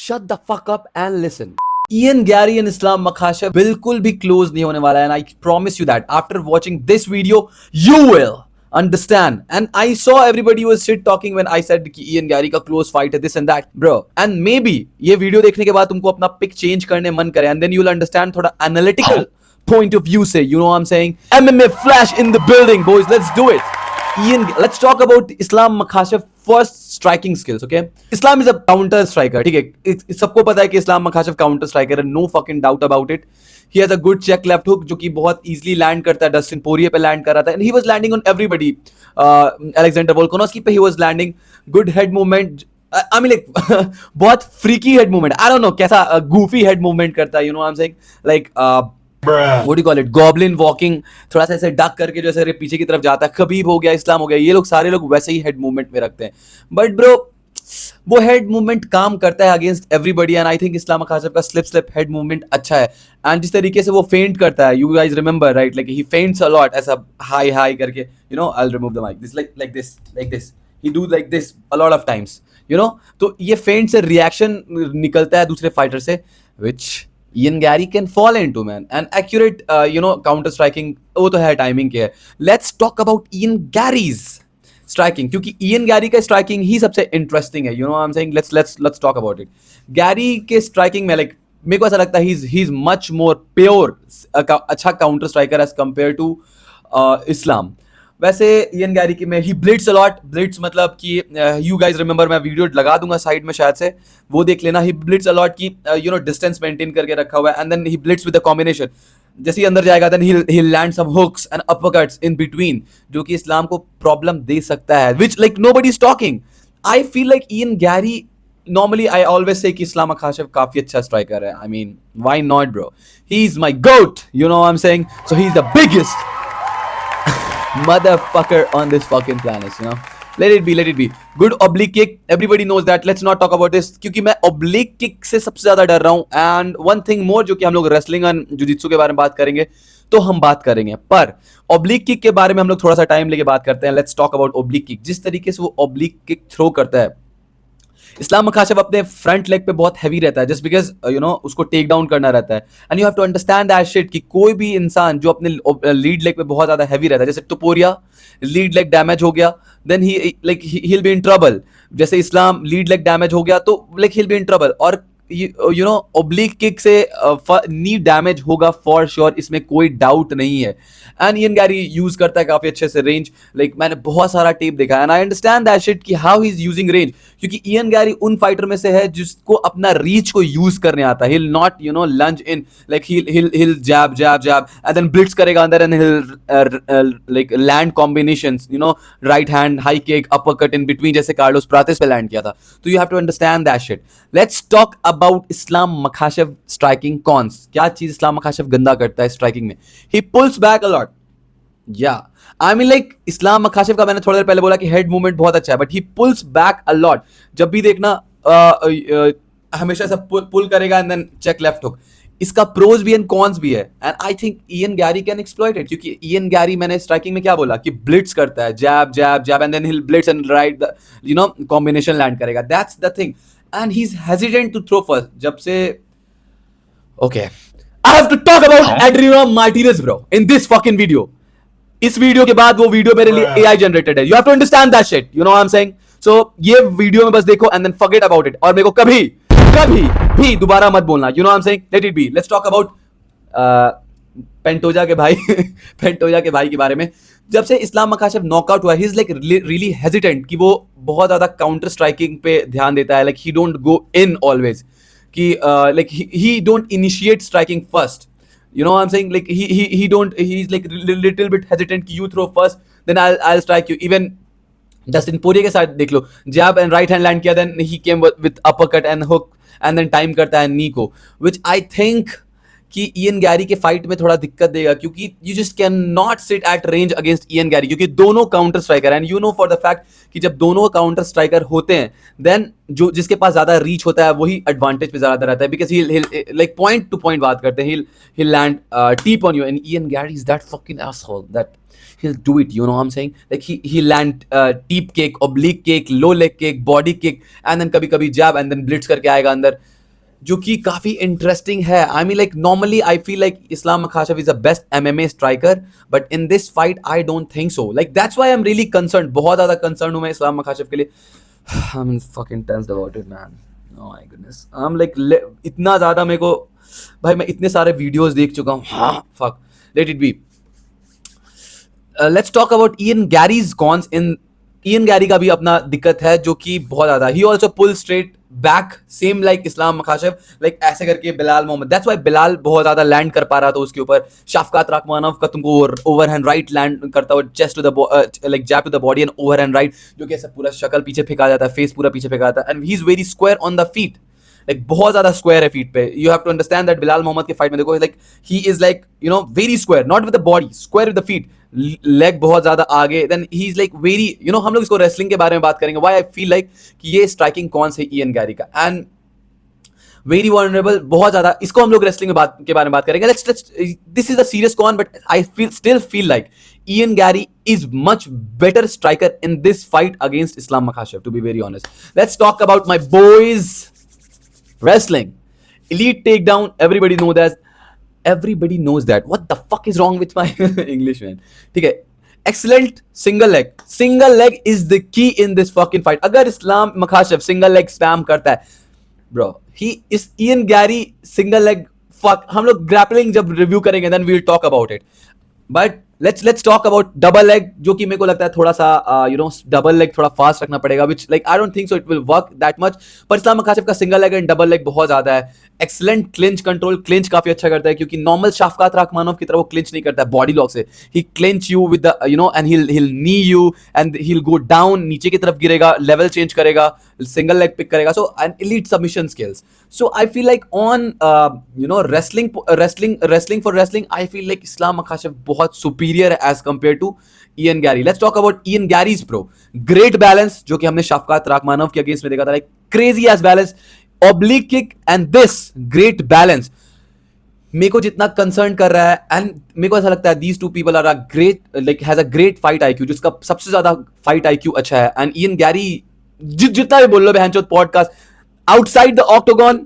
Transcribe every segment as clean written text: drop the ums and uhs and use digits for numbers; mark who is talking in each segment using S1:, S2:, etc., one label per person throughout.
S1: shut the fuck up and listen. Ian Gary and Islam Makhachev बिल्कुल भी close नहीं होने वाला है, and I promise you that after watching this video, you will understand. And I saw everybody was shit talking when I said कि Ian Gary का close fight है, this and that, bro. And maybe ये video देखने के बाद तुमको अपना pick change करने मन करे, and then you'll understand थोड़ा analytical point of view से, you know what I'm saying? MMA Flash in the building, boys. Let's do it. Let's talk about Islam Makhachev first striking skills, okay? Islam is a counter striker, ठीक है? सबको पता है कि Islam Makhachev counter striker है, no fucking doubt about it. He has a good check left hook जो कि बहुत easily land करता है. Dustin Poirier पे land कर रहा था, and he was landing on everybody. Alexander Volkanovski पे he was landing. Good head movement. I mean like बहुत freaky head movement. I don't know कैसा goofy head movement करता है, you know what I'm saying? Like what do you call it, goblin walking, थोड़ा सा ऐसे duck करके जो ऐसे पीछे की तरफ जाता है. खबीब हो गया, इस्लाम हो गया, ये लोग सारे लोग वैसे ही हेड मूवमेंट में रखते हैं. बट ब्रो वो हेड मूवमेंट काम करता है against everybody, and I think Islam Makhachev का स्लिप हेड मूवमेंट अच्छा है. एंड जिस तरीके से वो फेंट करता है, you guys remember right, like he feints a lot, ऐसा हाई हाई करके, you know, I will remove the mic, this like this he do like this a lot of times, you know. तो ये फेंट से रिएक्शन निकलता है दूसरे फाइटर से, which Ian Gary can fall into, man. And accurate, counter striking, वो तो है टाइमिंग के है. Let's talk about Ian Gary's striking, क्योंकि Ian Gary का striking ही सबसे interesting है. You know what I'm saying? Let's talk about it. Gary के striking में like मेरे को ऐसा लगता है he's much more pure, अच्छा counter striker as compared to Islam. वैसे Ian Gary की में ही ब्लिट्स अलॉट. ब्लिट्स मतलब कि यू गाइज रिमेंबर, मैं वीडियो लगा दूंगा साइड में शायद से, वो देख लेना. ही ब्लिट्स अलॉट की यू नो डिस्टेंस मेंटेन करके रखा हुआ है, and then he blitz with a combination. जैसे ही अंदर जाएगा then he land some hooks and uppercuts in between, जो कि इस्लाम को प्रॉब्लम दे सकता है, which like nobody is talking. I feel like Ian Gary, normally I always say कि Islam Makhachev काफी अच्छा स्ट्राइकर है. I mean, why not, bro? He's my GOAT, you know what I'm saying? So he's the biggest motherfucker on this fucking planet, you know. Let it be. Good oblique kick, everybody knows that. Let's not talk about this, क्योंकि मैं oblique kick से सबसे ज्यादा डर रहा हूँ. And one thing more, जो कि हम लोग wrestling और jiu-jitsu के बारे में बात करेंगे तो हम बात करेंगे, पर oblique kick के बारे में हम लोग थोड़ा सा टाइम लेके बात करते हैं. Let's talk about oblique kick. जिस तरीके से वो oblique kick थ्रो करता है, इस्लाम मखाचेव अपने फ्रंट लेग पे बहुत हैवी रहता है, जस्ट बिकॉज यू नो उसको टेक डाउन करना रहता है. And you have to understand that shit कि कोई भी इंसान जो अपने लीड लेग पे बहुत ज्यादा हैवी रहता है, जैसे टोपुरिया लीड लेग डैमेज हो गया, then he like he will be in trouble. जैसे इस्लाम लीड लेग डैमेज हो गया तो like he will be in trouble. और यू नो ओब्लिक किक से नी डैमेज होगा फॉर श्योर, इसमें कोई डाउट नहीं है. एंड Ian Gary यूज करता है काफी अच्छे से रेंज. लाइक मैंने बहुत सारा टेप देखा है, and I understand that shit कि how he is using range, क्योंकि Ian Gary उन फाइटर में से है जिसको अपना रीच को यूज करने आता है. He'll not you know lunge in, like he'll jab and then blitz करेगा अंदर, and he'll like land combinations, you know, right hand high kick, uppercut in between, जैसे कार्लोस प्रातिस पे लैंड किया था. तो you have to understand that shit. Let's talk about Islam Makhachev striking cons. क्या चीज Islam Makhachev गंदा करता है स्ट्राइकिंग में? He pulls back a lot. Yeah, I mean like Islam Makhachev का मैंने थोड़ी देर पहले बोला कि हेड मूवमेंट बहुत अच्छा है, but he pulls back a lot. जब भी देखना हमेशा ऐसा पुल करेगा and then check left hook. इसका प्रोज भी एंड कॉन्स भी है, and I think Ian Gary can exploit it, क्योंकि Ian Gary मैंने स्ट्राइकिंग में क्या बोला कि ब्लिट्स करता है, jab and then he blitz and right you know combination land करेगा. That's the thing, and he is hesitant to throw first. जब से okay, I have to talk about Adriano Martinez bro in this fucking video. इस video के बाद वो video मेरे लिए AI generated है. You have to understand that shit, you know what I am saying. So ये वीडियो में बस देखो and then forget about it, और मेरे को कभी भी दोबारा मत बोलना, you know what I am saying. Let it be. Let's talk about Pantoja के भाई पेंटोजा के भाई के बारे में. जब से इस्लाम मखाचेव नॉकआउट हुआ, ही इज लाइक रियली हेजिटेंट कि वो बहुत ज्यादा काउंटर स्ट्राइकिंग पे ध्यान देता है. Like he don't go in always, कि like he don't initiate striking first. You know what I'm saying? Like he's like little bit hesitant. You throw first, then I'll strike you. Even Dustin Poirier के साथ देख लो, jab and right hand land किया, then he came with uppercut and hook, and then time करता है knee को, which I think कि Ian Gary के fight में थोड़ा दिक्कत देगा, क्योंकि you just cannot sit at range against Ian Gary, क्योंकि दोनों counter striker, and you know for the fact कि जब दोनों काउंटर स्ट्राइकर होते हैं, देन जो जिसके पास ज्यादा रीच होता है वही एडवांटेज पे ज्यादा रहता है, because he'll like point to point बात करते हैं, he'll land deep on you, and Ian Gary is that fucking asshole that he'll do it, you know what I'm saying? Like he land deep kick, oblique kick, low leg kick, body kick, and then कभी कभी jab and then blitz करके आएगा अंदर. जो कि काफी interesting है. I mean like normally I feel like Islam Makhachev is the best MMA striker, but in this fight I don't think so. Like that's why I am really concern, बहुत ज्यादा concern हूं मैं Islam Makhachev के लिए. I am fucking tensed about it man. Oh my goodness, I am like इतना ज्यादा मेरे को, भाई मैं इतने सारे वीडियोस देख चुका हूं. हाँ fuck, let it be. Let's talk about Ian Gary's cons. In Ian Gary का भी अपना दिक्कत है जो कि बहुत ज्यादा. He also pull straight back same like Islam Makhachev, like ऐसे करके Belal Muhammad. That's why Belal बहुत ज्यादा लैंड कर पा रहा था उसके ऊपर. शफकात राखमानोव का तुमको ओवरहैंड राइट लैंड करता हुआ, chest to the like jab to the body and overhand right, जो कि ऐसा पूरा शक्ल पीछे फेंका जाता है, फेस पूरा पीछे फेंका जाता है. And he is very square on the feet, like बहुत ज्यादा स्क्वायर है फीट पे. You have to understand that Belal Muhammad के फाइट में देखो, like he is like you know very square, not with the body, square with the feet, leg बहुत ज्यादा आगे. Then he is like very you know, हम लोग इसको wrestling के बारे में बात करेंगे. व्हाई आई फील लाइक कि ये स्ट्राइकिंग कौन से इयन गैरी का, एंड वेरी वनरेबल बहुत ज्यादा. इसको हम लोग रेसलिंग के बारे में बात करेंगे. This is a serious con, but I still feel like Ian Gary is much better striker in this fight against Islam Makhachev, to be very honest. Let's talk about my boys wrestling. Elite takedown, everybody knows that. What the fuck is wrong with my English, man? ठीक है. Excellent single leg is the key in this fucking fight. अगर Islam Makhachev single leg spam करता है, bro, he is Ian Gary single leg. Fuck, हम लोग grappling जब review करेंगे then we'll talk about it. But let's talk about double leg, जो कि मेरे को लगता है थोड़ा सा डबल लेग थोड़ा फास्ट रखना पड़ेगा, which like I don't think so it will work that much. पर इस्लाम मखाशेव का single leg and double leg बहुत ज्यादा है. एक्सलेंट क्लिंच कंट्रोल, क्लिंच काफी अच्छा करता है, क्योंकि नॉर्मल शफकात राखमानोव की तरह वो क्लिंच नहीं करता है बॉडी लॉक से. He clinch you with the and he'll knee you and he'll go down, नीचे की तरफ गिरेगा, लेवल चेंज करेगा, सिंगल लेग पिक करेगा. So an elite submission skills. So I feel like on wrestling for wrestling, I feel like Islam Makhachev बहुत superior है as compared to Ian Gary. Let's talk about Ian Gary's pro. Great balance, जो कि हमने शफकात राखमानोव के against में देखा था, like crazy as balance, oblique kick and this great balance. मेरे को जितना कंसर्न कर रहा है, एंड मेरे को ऐसा लगता है these two people are a great like has a great fight IQ, जिसका सबसे ज्यादा fight IQ अच्छा है. एंड Ian Gary जितना भी बोल लो बहनचोद podcast, outside the octagon,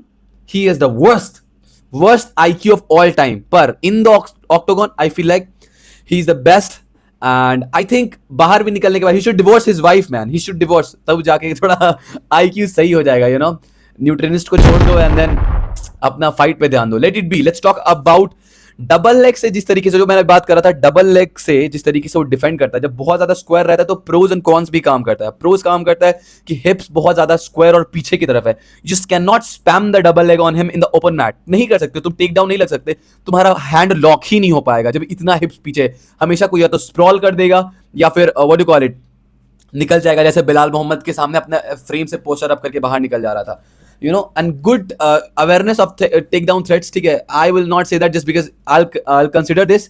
S1: he is the worst IQ of all time. But in the octagon, I feel like he's the best. And I think बाहर भी निकलने के बाद he should divorce his wife, man. He should divorce. तब जाके थोड़ा IQ सही हो जाएगा, you know. न्यूट्रिनिस्ट को छोड़ दो एंड देन अपना फाइट पे ध्यान दो. Late it be. Let's talk about double leg से. जिस तरीके से जो मैंने बात कर रहा था, डबल लेग से जिस तरीके से वो डिफेंड करता है, जब बहुत ज्यादा स्क्वायर रहता है तो प्रोज एंड कॉन्स भी काम करता है. प्रोज काम करता है कि हिप्स बहुत ज्यादा स्क्वायर और पीछे की तरफ है. You just can not spam the double leg on him in the open mat. नहीं कर सकते तुम, टेक डाउन नहीं लग सकते, तुम्हारा हैंड लॉक ही नहीं हो पाएगा जब इतना हिप्स पीछे. हमेशा कोई या तो स्प्रॉल कर देगा या फिर व्हाट डू कॉल इट, निकल जाएगा, जैसे बिलाल मोहम्मद के सामने अपना फ्रेम से पोस्टर अप करके बाहर निकल जा रहा था. And good awareness of takedown threats. ठीक है, I will not say that just because I'll consider this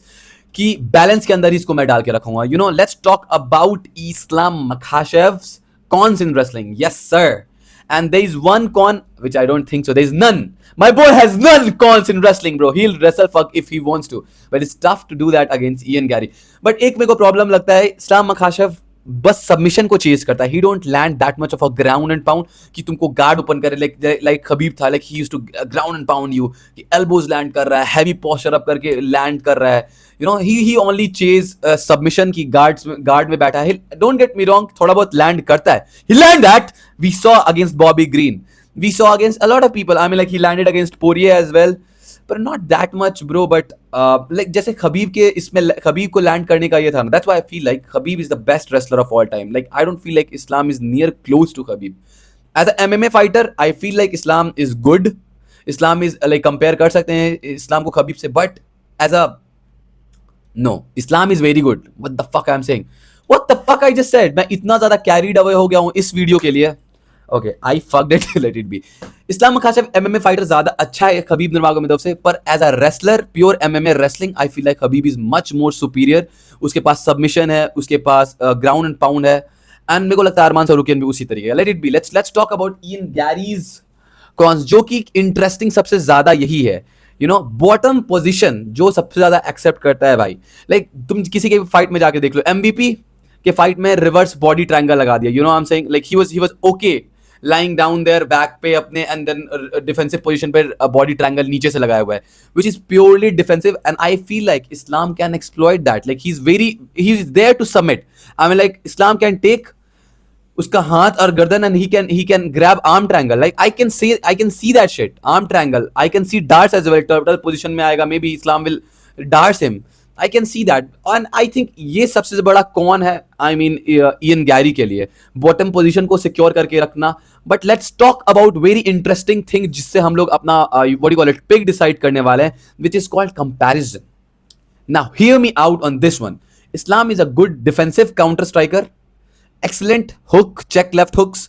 S1: कि balance के अंदर ही इसको मैं डाल के रखूंगा. Let's talk about Islam Makhachev's cons in wrestling. Yes, sir. And there is one con which I don't think so. There is none. My boy has none cons in wrestling, bro. He'll wrestle fuck if he wants to, but it's tough to do that against Ian Gary. But एक मेरे को problem लगता है, Islam Makhachev बस submission को chase करता है. He don't land that much of a ground and pound कि तुमको गार्ड ओपन करे, लाइक खबीब था, like he used to ground and pound you, कि एल्बोज लैंड कर रहा है, हैवी पोस्चर अप करके लैंड कर रहा है. ही ओनली चेज सबमिशन की गार्ड में बैठा है. डोंट गेट मी रॉन्ग, थोड़ा बहुत लैंड करता है. He land that we saw against Bobby Green, we saw against a lot of people. I mean like he landed against Poirier as well, but not that much, bro. But like जैसे Khabib के इसमें Khabib को land करने का ये था ना, that's why I feel like Khabib is the best wrestler of all time. Like I don't feel like Islam is near close to Khabib. As a MMA fighter, I feel like Islam is good. Islam is like compare कर सकते हैं इस्लाम को Khabib से, but as a no, Islam is very good. What the fuck I'm saying? What the fuck I just said? मैं इतना ज़्यादा carried away हो गया हूँ इस वीडियो के लिए. Okay, I fucked it. Let it be. Islam Makhachev MMA fighter ज्यादा अच्छा है खबीब नurmagomedov से, पर as a wrestler pure MMA wrestling I feel like Khabib is much more superior. उसके पास सबमिशन है, उसके पास ग्राउंड एंड पाउंड है, एंड मेरे को लगता है अरमान सारूकियन भी उसी तरीके. Let it be. Let's talk about Ian Gary's cons, जो कि इंटरेस्टिंग सबसे ज्यादा यही है. बॉटम पोजिशन जो सबसे ज्यादा एक्सेप्ट करता है भाई. लाइक तुम किसी के फाइट में जाके देख लो, MVP के फाइट में रिवर्स बॉडी ट्रायंगल लगा दिया. I am saying like he was okay lying down there back पे अपने, एंड देन डिफेंसिव पोजीशन पे बॉडी ट्रायंगल नीचे से लगाया हुआ है, which is purely defensive, and I feel like Islam can exploit that. Like he's there to submit. I mean, like Islam can take उसका हाथ और गर्दन, and he can grab arm triangle. Like I can see that shit, arm triangle. I can see darts as well. Turtle position में आएगा, maybe Islam will darts him. I can see that, and I think ये सबसे बड़ा कौन है, I mean Ian Gary के लिए bottom position को सिक्योर करके रखना. But let's talk about very interesting thing जिससे हम लोग अपना what you call it pick decide करने वाले हैं, which is called comparison. Now hear me out on this one. Islam is a good defensive counter striker, excellent hook, check left hooks,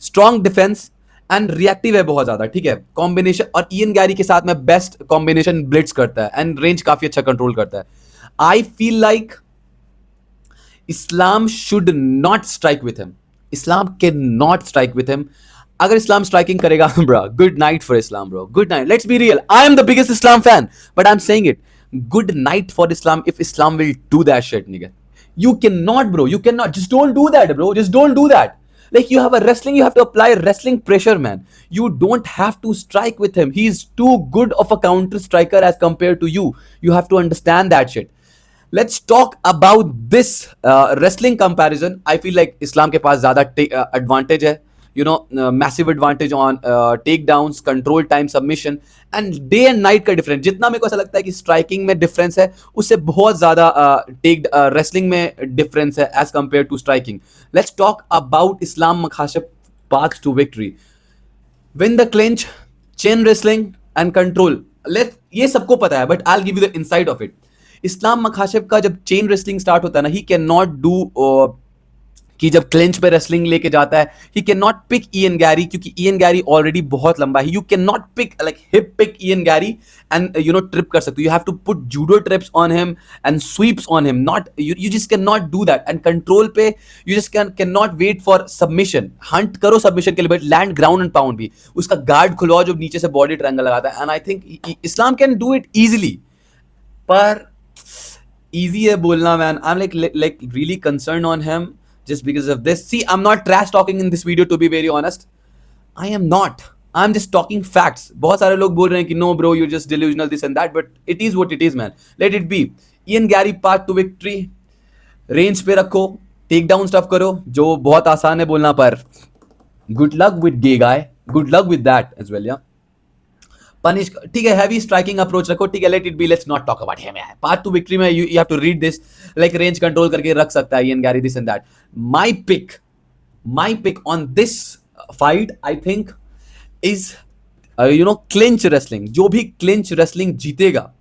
S1: strong defense and reactive है बहुत ज्यादा. ठीक है, combination, और Ian Gary के साथ में बेस्ट कॉम्बिनेशन ब्लिट्स करता है एंड रेंज काफी अच्छा कंट्रोल करता है. आई feel like Islam should not strike with him. Islam can not strike with him. अगर इस्लाम स्ट्राइकिंग करेगा, bro, good night for Islam, bro, good night. Let's be real, I am the biggest Islam fan, but I am saying it, good night for Islam if Islam will do that shit, nigga. You cannot, bro. You cannot. Just don't do that, bro. Just don't do that. Like, you have a wrestling, you have to apply wrestling pressure, man. You don't have to strike with him. He's too good of a counter striker as compared to you. You have to understand that shit. Let's talk about this wrestling comparison. I feel like Islam के पास ज़्यादा advantage है. You know, massive advantage on takedowns, control time, submission, and day and night का difference. जितना मेरे को ऐसा लगता है कि striking में difference है, उससे बहुत ज़्यादा wrestling में difference है as compared to striking. Let's talk about Islam Makhachev path to victory. Win the clinch, chain wrestling, and control. ये सबको पता है, but I'll give you the insight of it. Islam Makhachev का जब chain wrestling start होता है ना, he cannot do कि जब क्लिंच पे रेसलिंग लेके जाता है, he can not pick Ian Gary, क्योंकि इयन गैरी ऑलरेडी बहुत लंबा है. You can not pick like hip pick Ian Gary and you know trip कर सकते हो. You have to put judo trips on him and sweeps on him. Not you just can not do that. And control पे you just can not wait for submission. Hunt करो submission के लिए, but land ground and pound भी. उसका guard खुलवाओ जो नीचे से body triangle लगाता है. And I think Islam can do it easily, पर easy है बोलना, man. I'm like really concerned on him just because of this. See, I'm not trash talking in this video, to be very honest. I am not. I'm just talking facts. बहुत सारे लोग बोल रहे हैं कि no bro, you're just delusional, this and that, but it is what it is, man. Let it be. Ian Gary path to victory. Range पे रखो, take down stuff करो, जो बहुत आसान है बोलना, पर good luck with gay guy. Good luck with that as well, yeah. Punish, ठीक है, हैवी स्ट्राइकिंग अप्रोच रखो, ठीक है, let it be, let's not talk about him. Path to victory में you have to read this, like range control करके रख सकता है Ian Gary, this and that. My pick on this fight I think is you know clinch wrestling. जो भी clinch wrestling जीतेगा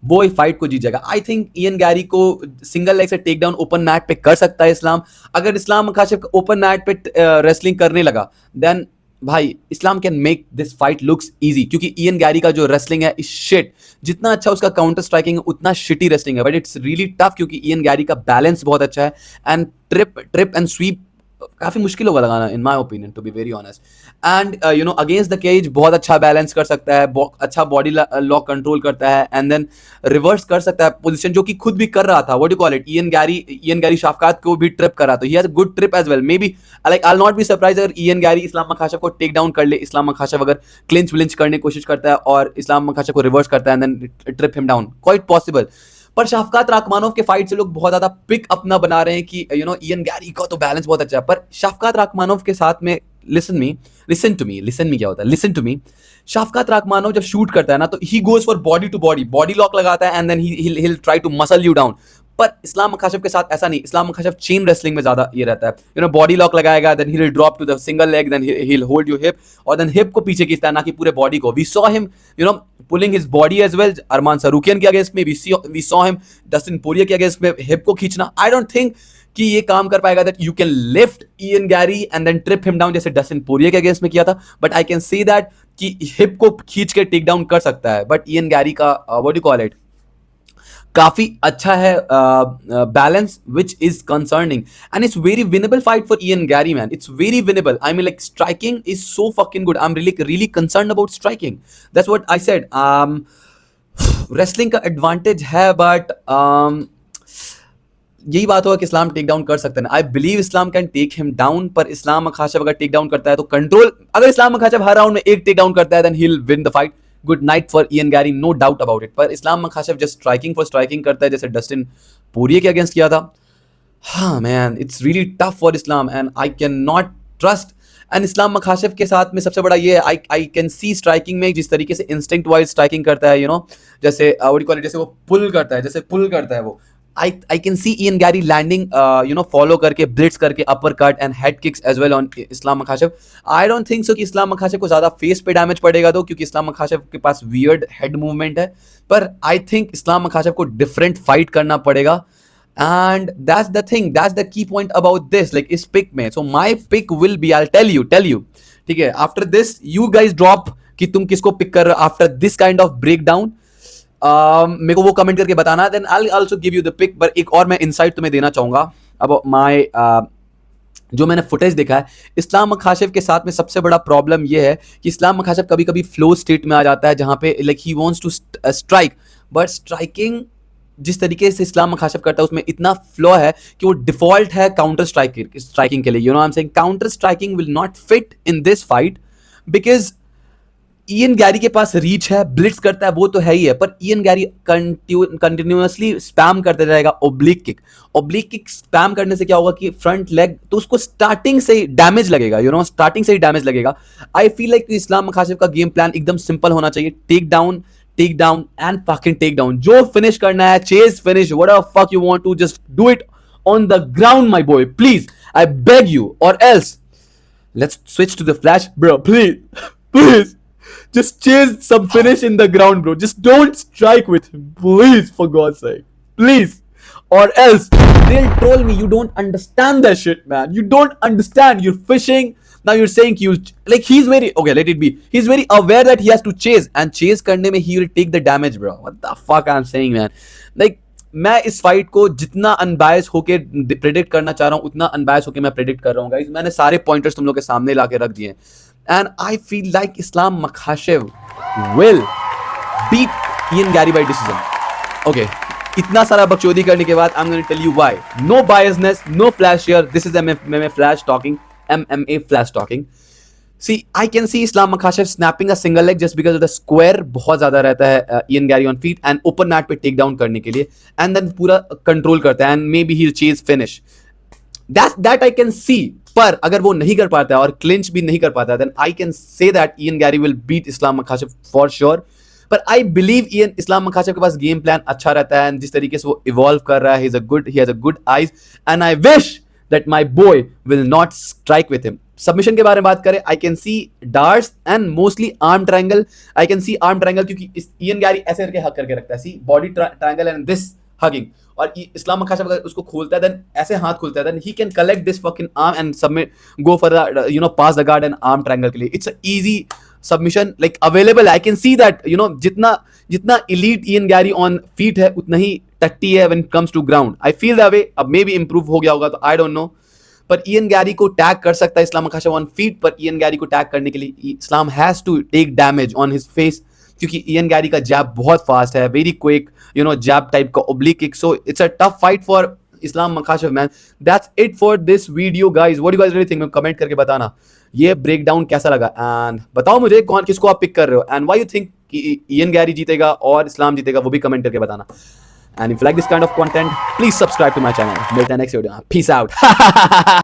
S1: वो इस फाइट को जीत जाएगा. आई थिंक इयन गैरी को सिंगल लेग से टेक डाउन ओपन मैट पे कर सकता है इस्लाम. अगर इस्लाम मखाशेव ओपन मैट पे रेसलिंग करने लगा, देन भाई Islam can make this fight looks easy, क्योंकि इयन गैरी का जो रेसलिंग है इज शिट. जितना अच्छा उसका काउंटर स्ट्राइकिंग है, उतना शिटी रेसलिंग है, बट इट्स रियली टफ, क्योंकि इयन गैरी का बैलेंस बहुत अच्छा है. एंड ट्रिप एंड स्वीप काफी मुश्किल होगा लगाना, in my opinion, to be very honest. And you know against the cage बहुत अच्छा बैलेंस कर सकता है, अच्छा बॉडी लॉक कंट्रोल करता है, एंड देन रिवर्स कर सकता है पोजीशन, जो कि खुद भी कर रहा था. What you call it, Ian Gary Shavkat को भी ट्रिप कर रहा था. He has a good trip as well. Maybe like I will not be surprise अगर इयन गैरी इस्लाम मखाशेव को टेक डाउन कर ले. इस्लाम मखाशेव अगर क्लिंच विलिंच करने की कोशिश करता है और इस्लाम मखाशेव को रिवर्स करता है and then trip him down, quite possible. पर शाफकात राखमानोव के फाइट से लोग बहुत ज्यादा पिक अपना बना रहे हैं कि यू नो इयन गैरी का तो बैलेंस बहुत अच्छा है, पर शाफकात राखमानोव के साथ में लिसन टू मी क्या होता है, लिसन टू मी. शाफकात राखमानोव जब शूट करता है ना, तो he goes for body lock लगाता है, and then he will try to muscle you down. पर इस्लाम मखाशेव के साथ ऐसा नहीं. इस्लाम मखाशेव चेन रेसलिंग में ज्यादा ये रहता है, यू नो बॉडी लॉक लगाएगा, then he will drop to the single leg, then he will hold your hip, और देन हिप को पीछे खींचता है, ना कि पूरे बॉडी को. We saw him you know pulling his body as well. Arman Tsarukyan के अगेंस्ट में we saw him Dustin Poirier के अगेंस्ट में हिप को खींचना. आई डोंट थिंक कि ये काम कर पाएगा, that you can lift Ian Gary and then trip him down, जैसे डस्टिन पोरियर के अगेंस्ट में किया था. But I can see that कि हिप को खींच के टेक डाउन कर सकता है. बट इयन गैरी का व्हाट यू कॉल इट काफी अच्छा है balance, which is concerning, and it's very winnable fight for Ian Gary, man. It's very winnable. I mean, like, striking is so fucking good. I'm really concerned about striking. That's what I said. Wrestling का advantage है, but यही बात होगा कि इस्लाम take down कर सकते हैं। I believe Islam can take him down, पर इस्लाम मखाशेव अगर टेक डाउन करता है तो कंट्रोल, अगर इस्लाम मखाशेव हर राउंड में एक टेक डाउन करता है then he will win the fight. Good night for Ian Gary, no doubt about it. पर Islam Makhachev just striking for striking करता है, जैसे डस्टिन पोरिये के अगेंस्ट किया था। हाँ man, it's really tough for Islam and I can not trust. And Islam मखाशेव के साथ में सबसे बड़ा ये है, आई कैन सी स्ट्राइकिंग में जिस तरीके से इंस्टिंक्ट वाइज स्ट्राइकिंग करता है, जैसे व्हाट यू कॉल इट, जैसे वो पुल करता है, जैसे पुल करता है वो। I can see Ian Gary landing, follow करके, blitz करके, uppercut and head kicks as well on Islam Makhachev. I don't think so कि Islam Makhachev को ज़्यादा face पे damage पड़ेगा तो, क्योंकि Islam Makhachev के पास weird head movement है। पर I think Islam Makhachev को different fight करना पड़ेगा। And that's the thing, that's the key point about this, like इस pick में। So my pick will be, I'll tell you, ठीक है, after this you guys drop कि तुम किसको pick कर रहे हो after this kind of breakdown। मेरे को वो कमेंट करके बताना, then I will also give you the pick. पर एक और मैं इनसाइट तुम्हें देना चाहूंगा अब माय जो मैंने फुटेज देखा है इस्लाम मखाशेव के साथ में, सबसे बड़ा प्रॉब्लम ये है कि इस्लाम मखाशेव कभी कभी फ्लो स्टेट में आ जाता है, जहां पे like he wants to strike, but striking जिस तरीके से इस्लाम मखाशेव करता है उसमें इतना फ्लो है कि वो डिफॉल्ट है काउंटर स्ट्राइकिंग के लिए। I am saying counter striking will not fit in this fight, because Ian Gary के पास रीच है, ब्लिट्स करता है, वो तो है ही है, पर इयन गैरी कंटिन्यूअसली स्पैम करते जाएगा oblique kick. Oblique kick spam करने से क्या होगा कि फ्रंट लेग तो उसको स्टार्टिंग से ही डैमेज लगेगा, स्टार्टिंग से ही डैमेज लगेगा। आई फील लाइक इस्लाम मखाशेव का गेम प्लान एकदम सिंपल होना चाहिए, take down and fucking take down. जो फिनिश करना है, chase finish, whatever fuck you want to, just do it on the ground my boy, please, I beg you, और else let's switch to the flash bro, please just chase some finish in the ground, bro. Just don't strike with him, please, for God's sake, please, or else they'll troll me. You don't understand that shit, man. You don't understand. You're fishing now. You're saying you like he's very okay. Let it be. He's very aware that he has to chase, and chase करने में he will take the damage, bro. What the fuck I'm saying, man? Like मैं इस fight को जितना unbiased होके predict करना चाह रहा हूँ उतना अनबायस होके मैं प्रेडिक्ट कर रहा हूँ गाइस। मैंने सारे पॉइंटर्स तुम लोग के सामने लाके रख दिए, and I feel like Islam Makhachev will beat Ian Gary by decision. Okay, इतना सारा बकचोदी करने के बाद I'm going to tell you why. No biasness, no flash here. This is MMA flash talking. MMA flash talking. See, I can see Islam Makhachev snapping a single leg just because of the square बहुत ज़्यादा रहता है Ian Gary on feet and open mat पे take down करने के लिए, and then पूरा control करता है and maybe he'll chase finish. That I can see. पर अगर वो नहीं कर पाता है और क्लिंच भी नहीं कर पाता है, then I can say that Ian Gary will beat Islam Makhachev for sure. पर I believe Islam Makhachev के पास गेम प्लान अच्छा रहता है, जिस तरीके से वो इवॉल्व कर रहा है, he has a good eyes, and I wish that my boy will not strike with him. Submission के बारे में बात करें, I can see darts and mostly arm triangle. I can see arm triangle क्योंकि Ian Gary ऐसे करके हक करके रखता है, see body triangle and this hugging. और इस्लाम मखाशेव अगर उसको खोलता है, देन ऐसे हाथ खोलता है, then he can collect this fucking arm and submit, go for the pass the guard and arm triangle के लिए। It's a easy submission like available. I can see that जितना elite Ian Gary on feet है उतना ही टट्टी है when it comes to ground. I feel that way. अब maybe improve हो गया होगा तो आई डोंट नो, पर इयन गैरी को टैग कर सकता है इस्लाम मखाशेव ऑन फीट, पर इयन गैरी को टैग करने के लिए Islam has to take damage on his face, क्योंकि इयन गैरी का जैब बहुत फास्ट है, वेरी क्विक, जैब टाइप का oblique kick. So it's a tough fight for Islam Makhachev man. That's it for this video guys. What do you guys really think? Comment करके बताना ये breakdown कैसा लगा, and बताओ मुझे कौन किसको आप पिक कर रहे हो, एंड व्हाई यू थिंक कि इयन गैरी जीतेगा और इस्लाम जीतेगा, वो भी कमेंट करके बताना। And if you like this kind of content please subscribe to my channel. मिलते हैं नेक्स्ट वीडियो में। Peace out.